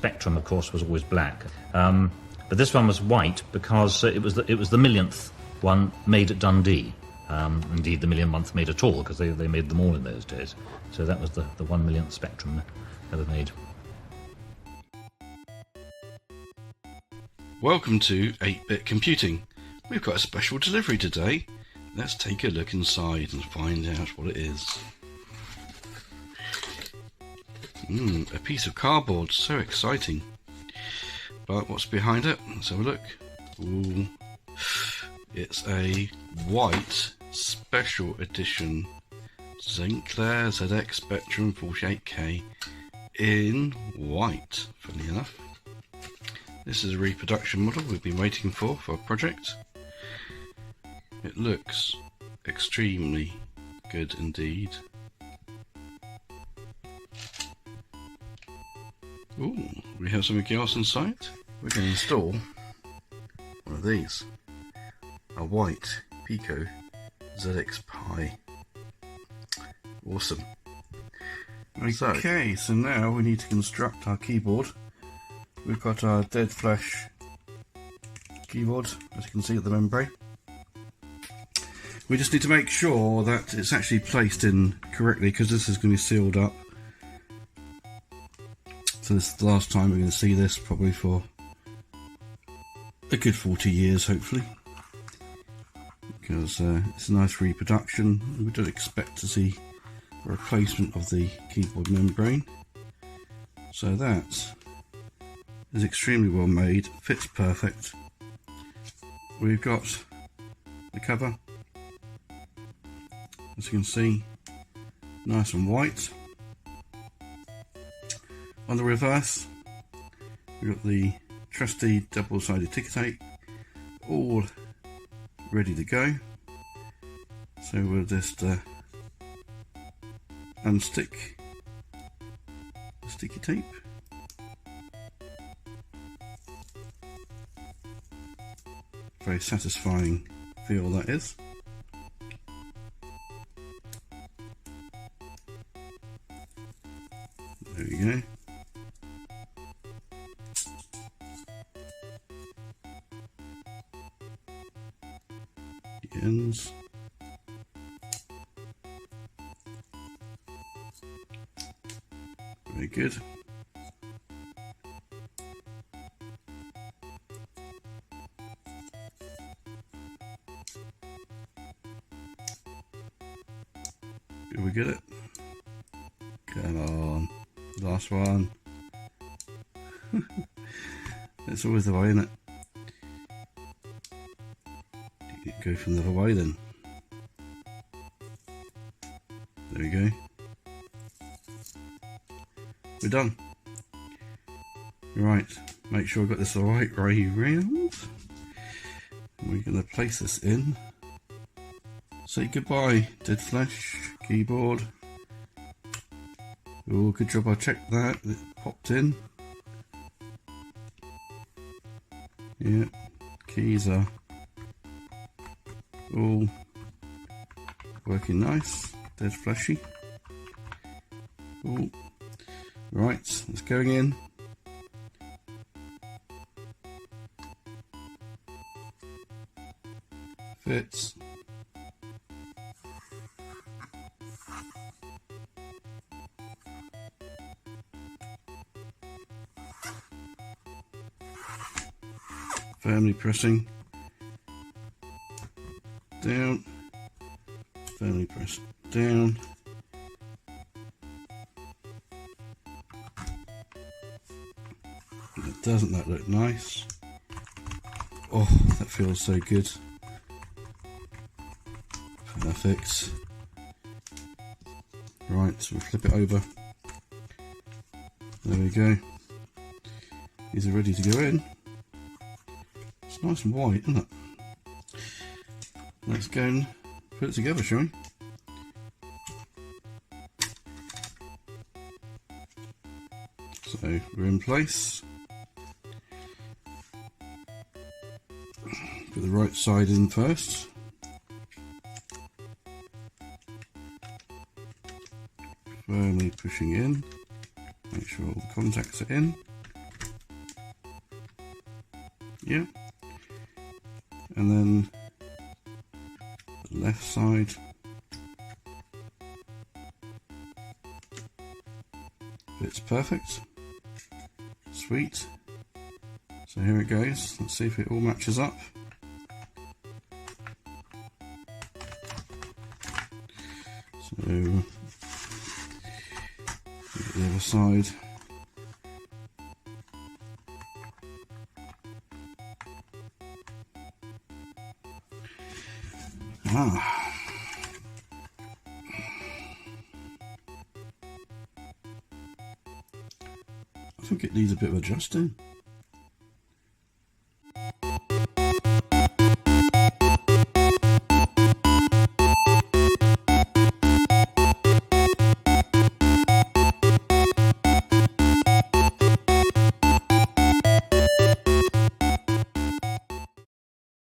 Spectrum, of course, was always black. But this one was white because it was the millionth one made at Dundee. Indeed, the millionth made at all, because they made them all in those days. So that was the 1 millionth Spectrum ever made. Welcome to 8-Bit Computing. We've got a special delivery today. Let's take a look inside and find out what it is. A piece of cardboard, so exciting. But what's behind it? Let's have a look. Ooh, it's a white special edition Sinclair ZX Spectrum 48K in white, funny enough. This is a reproduction model we've been waiting for a project. It looks extremely good indeed. Ooh, we have something else inside. We're going to install one of these. A white Pico ZX Pi. Awesome. Okay, so now we need to construct our keyboard. We've got our dead flash keyboard, as you can see at the membrane. We just need to make sure that it's actually placed in correctly, because this is going to be sealed up. So this is the last time we're going to see this, probably for a good 40 years, hopefully. Because it's a nice reproduction. We don't expect to see a replacement of the keyboard membrane. So that is extremely well made, fits perfect. We've got the cover, as you can see, nice and white. On the reverse, we've got the trusty double-sided ticker tape, all ready to go. So we'll just unstick the sticky tape. Very satisfying feel that is. There we go. The ends. Very good. Did we get it? Come on, last one. It's always the way, isn't it? You go from the other way then. There we go. We're done. Right, make sure I've got this the right way round. We're going to place this in. Say goodbye, dead flash keyboard. Oh, good job I checked that. It popped in. Yeah, keys are all working nice. Dead flashy. Oh, right, it's going in. Fits. Firmly pressing down, firmly press down. Doesn't that look nice? Oh, that feels so good. Perfect. Right, so we'll flip it over. There we go. These are ready to go in. It's nice and white, isn't it? Let's go and put it together, shall we? So we're in place. Put the right side in first. Firmly pushing in. Make sure all the contacts are in. Yeah. And then the left side. Fits perfect. Sweet. So here it goes. Let's see if it all matches up. So the other side. I think it needs a bit of adjusting.